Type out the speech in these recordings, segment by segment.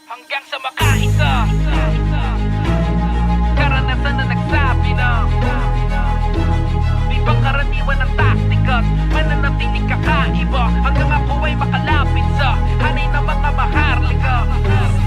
hanggang sa makaisa. Karanasan na nagsabi na di bang karaniwan ng taktika at mananatiling kakaiba hanggang ako ay makalapit sa hanay ng mga maharlika.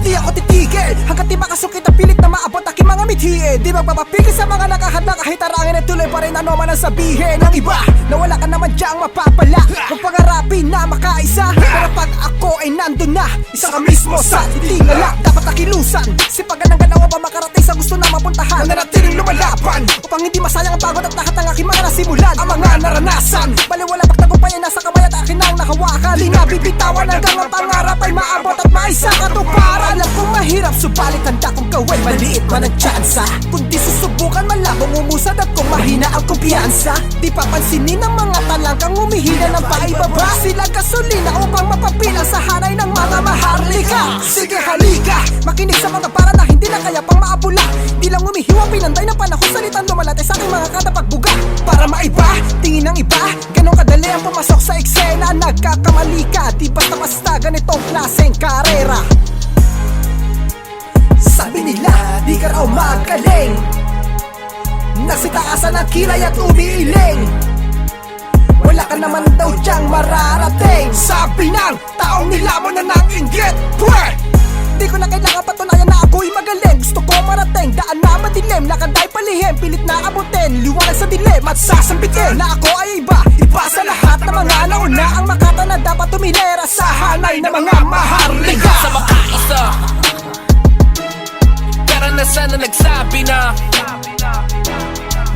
Di ako titigil hanggat di makasukit ang pilit na maabot aking mga mithiin. Di magpapapigil sa mga nakahadlang kahit arangin at tuloy pa rin ano man ang sabihin ng iba. Na wala ka naman diyang mapapala kung pangarapin na makaisa. Pero pag ako ay nandun na, isa ka mismo sa titingala. Dapat nakilusan, sipagan ng galaw pa makarating sa gusto na mapuntahan. Nananatiling lumalaban upang hindi masayang ang pagod at lahat ng aking mga nasimulan. Ang mga naranasan, baliwala pagtagumpay ay nasa kamay at akin ang nakawakan. Di nga bibitawan hanggang ang pangarap ay maabot at maisa katuparan. Alam kong mahirap, subalit handa kong gawin maliit man ang tsansa. Kundi susubukan malabong umusad at kung mahina ang kumpiyansa. Di papansinin ng mga talangkang umihina ng paibaba. Sila gasolina upang mapapilang sa hanay ng mga maharlika. Sige halika, makinig sa mga para na hindi na kaya pang maabula. Di lang umihiwang pinanday ng panahon, salitang lumalate sa aking mga katapagbuga. Para maiba, tingin ng iba, ganong kadali ang pumasok sa eksena. Nagkakamali ka, di basta-basta ganitong klaseng karera. Sabi nila, di ka raw magaling, nagsitaasan ang kilay at umiiling. Wala ka naman daw diyang mararating. Sabi ng taong nilamon na ng inggit. Pwe! Di ko na kailangan patunayan na ako'y magaling. Gusto ko marating, daan na madilim, lakad ay palihim, pilit na abutin, liwanag sa dilim at sasambitin na ako ay iba. Iba sa lahat ng mga nauna, ang makata na dapat tumilera sa hanay ng mga maharlika. Sa makaisa, karanasan na nagsabi na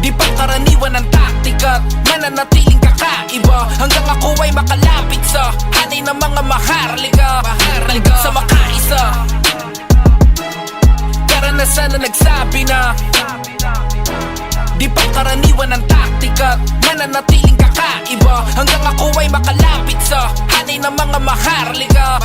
di pa karaniwan ng taktika at mananatiling kakaiba hanggang ako ay makalapit sa hanay ng mga maharlika. Sa makaisa, karanasan na nagsabi na di pa karaniwan ng taktika at mananatiling kakaiba hanggang ako ay makalapit sa hanay ng mga maharlika.